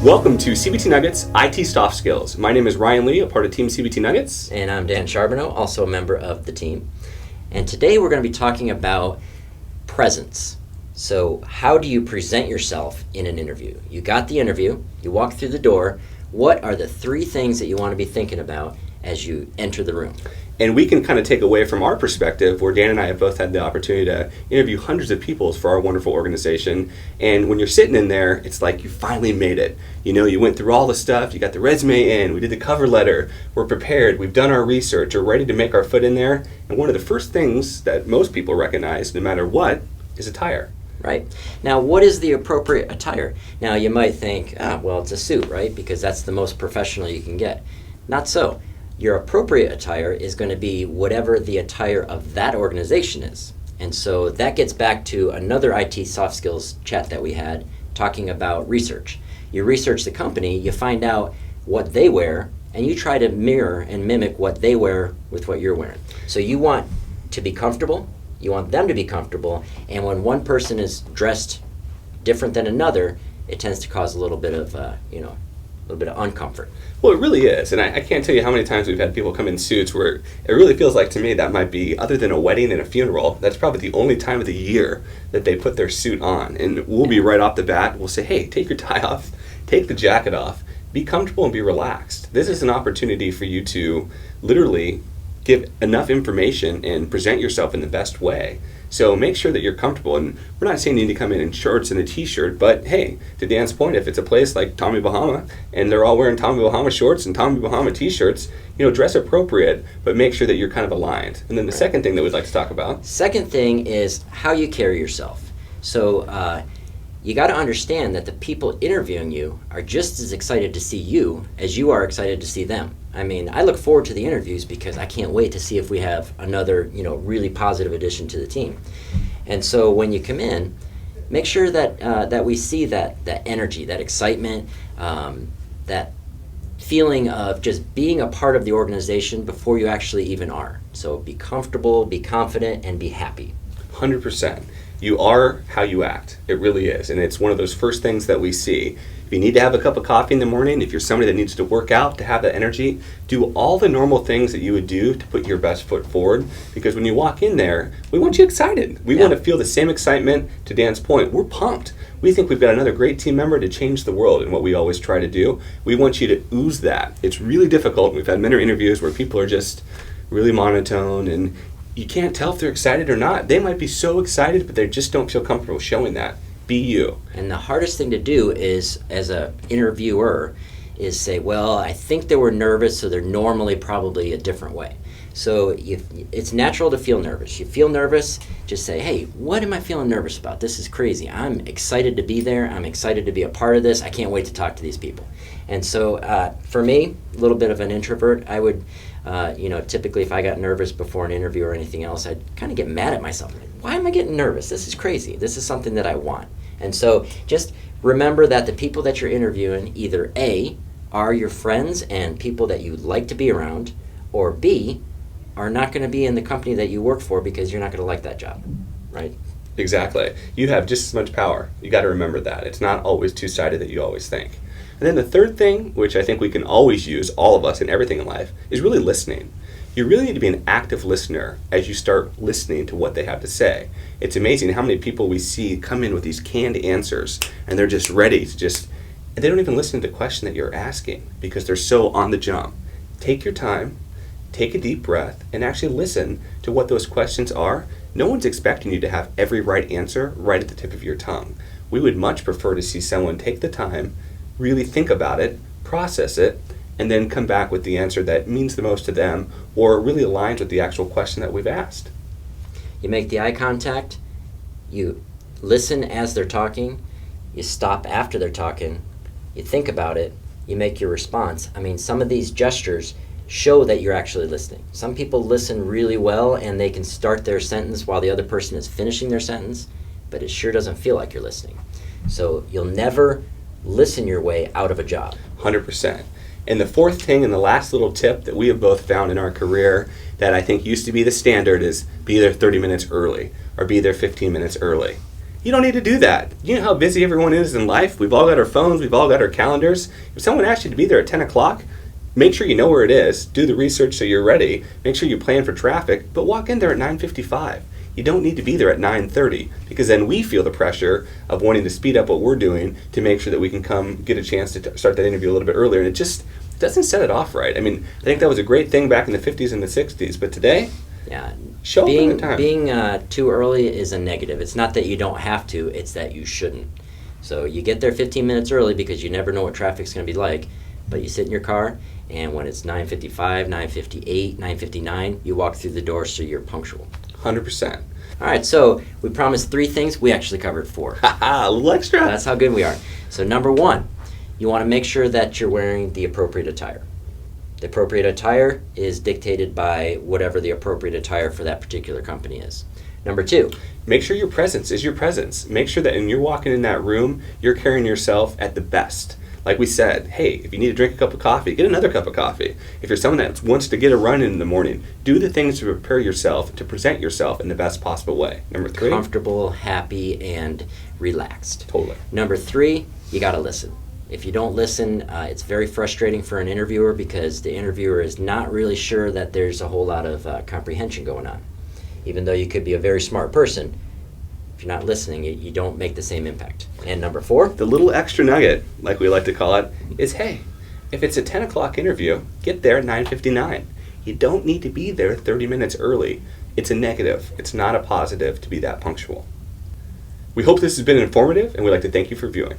Welcome to CBT Nuggets IT Soft Skills. My name is Ryan Lee, a part of Team CBT Nuggets. And I'm Dan Charbonneau, also a member of the team. And today we're going to be talking about presence. So how do you present yourself in an interview? You got the interview, you walk through the door. What are the three things that you want to be thinking about as you enter the room? And we can kind of take away from our perspective, where Dan and I have both had the opportunity to interview hundreds of people for our wonderful organization. And when you're sitting in there, it's like you finally made it. You know, you went through all the stuff, you got the resume in, we did the cover letter, we're prepared, we've done our research, we're ready to make our foot in there. And one of the first things that most people recognize, no matter what, is attire. Right. Now, what is the appropriate attire? Now, you might think, well, it's a suit, right? Because that's the most professional you can get. Not so. Your appropriate attire is going to be whatever the attire of that organization is. And so that gets back to another IT soft skills chat that we had talking about research. You research the company, you find out what they wear, and you try to mirror and mimic what they wear with what you're wearing. So you want to be comfortable, you want them to be comfortable, and when one person is dressed different than another, it tends to cause a little bit of, a little bit of uncomfort. Well, it really is. And I can't tell you how many times we've had people come in suits where it really feels like, to me, that might be, other than a wedding and a funeral, that's probably the only time of the year that they put their suit on. And we'll be right off the bat, we'll say, hey, take your tie off, take the jacket off, be comfortable and be relaxed. This is an opportunity for you to literally give enough information and present yourself in the best way. So make sure that you're comfortable. And we're not saying you need to come in shorts and a t-shirt, but hey, to Dan's point, if it's a place like Tommy Bahama and they're all wearing Tommy Bahama shorts and Tommy Bahama t-shirts, dress appropriate, but make sure that you're kind of aligned. And then the second thing that we'd like to talk about. Second thing is how you carry yourself. So you got to understand that the people interviewing you are just as excited to see you as you are excited to see them. I mean, I look forward to the interviews because I can't wait to see if we have another, really positive addition to the team. And so when you come in, make sure that we see that energy, that excitement, that feeling of just being a part of the organization before you actually even are. So be comfortable, be confident, and be happy. 100%. You are how you act. It really is. And it's one of those first things that we see. If you need to have a cup of coffee in the morning, if you're somebody that needs to work out to have that energy, do all the normal things that you would do to put your best foot forward. Because when you walk in there, we want you excited. We want to feel the same excitement. To Dan's point, we're pumped. We think we've got another great team member to change the world in what we always try to do. We want you to ooze that. It's really difficult. We've had many interviews where people are just really monotone and you can't tell if they're excited or not. They might be so excited, but they just don't feel comfortable showing that. Be you. And the hardest thing to do is, as a interviewer, is say, well, I think they were nervous, so they're normally probably a different way. So it's natural to feel nervous. You feel nervous, just say, hey, what am I feeling nervous about? This is crazy. I'm excited to be there. I'm excited to be a part of this. I can't wait to talk to these people. And so for me, a little bit of an introvert, I would, typically if I got nervous before an interview or anything else, I'd kind of get mad at myself. Why am I getting nervous? This is crazy. This is something that I want. And so just remember that the people that you're interviewing either A, are your friends and people that you like to be around, or B, are not going to be in the company that you work for because you're not going to like that job, right? Exactly. You have just as much power. You got to remember that. It's not always two-sided that you always think. And then the third thing, which I think we can always use, all of us in everything in life, is really listening. You really need to be an active listener as you start listening to what they have to say. It's amazing how many people we see come in with these canned answers and they're just ready to and they don't even listen to the question that you're asking because they're so on the jump. Take your time, take a deep breath, and actually listen to what those questions are. No one's expecting you to have every right answer right at the tip of your tongue. We would much prefer to see someone take the time, really think about it, process it, and then come back with the answer that means the most to them or really aligns with the actual question that we've asked. You make the eye contact, you listen as they're talking, you stop after they're talking, you think about it, you make your response. I mean, some of these gestures show that you're actually listening. Some people listen really well and they can start their sentence while the other person is finishing their sentence, but it sure doesn't feel like you're listening. So you'll never listen your way out of a job. 100%. And the fourth thing and the last little tip that we have both found in our career that I think used to be the standard is be there 30 minutes early or be there 15 minutes early. You don't need to do that. You know how busy everyone is in life? We've all got our phones, we've all got our calendars. If someone asks you to be there at 10 o'clock, make sure you know where it is, do the research so you're ready, make sure you plan for traffic, but walk in there at 9:55. You don't need to be there at 9:30, because then we feel the pressure of wanting to speed up what we're doing to make sure that we can come get a chance to start that interview a little bit earlier, and it just doesn't set it off right. I mean, I think that was a great thing back in the 50s and the 60s, but today, Yeah, show up on the time. being too early is a negative. It's not that you don't have to, it's that you shouldn't. So you get there 15 minutes early because you never know what traffic's going to be like, but you sit in your car, and when it's 9:55, 9:58, 9:59, you walk through the door so you're punctual. 100%. All right, so we promised 3 things. We actually covered 4. Haha, a little extra. That's how good we are. So number 1, you want to make sure that you're wearing the appropriate attire. The appropriate attire is dictated by whatever the appropriate attire for that particular company is. Number 2, Make sure your presence is your presence. Make sure that when you're walking in that room, you're carrying yourself at the best. Like we said, hey, if you need to drink a cup of coffee, get another cup of coffee. If you're someone that wants to get a run in the morning, do the things to prepare yourself, to present yourself in the best possible way. Number 3, comfortable, happy, and relaxed. totally. Number 3, you got to listen. If you don't listen, it's very frustrating for an interviewer because the interviewer is not really sure that there's a whole lot of comprehension going on. Even though you could be a very smart person, if you're not listening, you don't make the same impact. And number 4, The little extra nugget, like we like to call it, is hey, if it's a 10 o'clock interview, get there at 9:59. You don't need to be there 30 minutes early. It's a negative. It's not a positive to be that punctual. We hope this has been informative, and we'd like to thank you for viewing.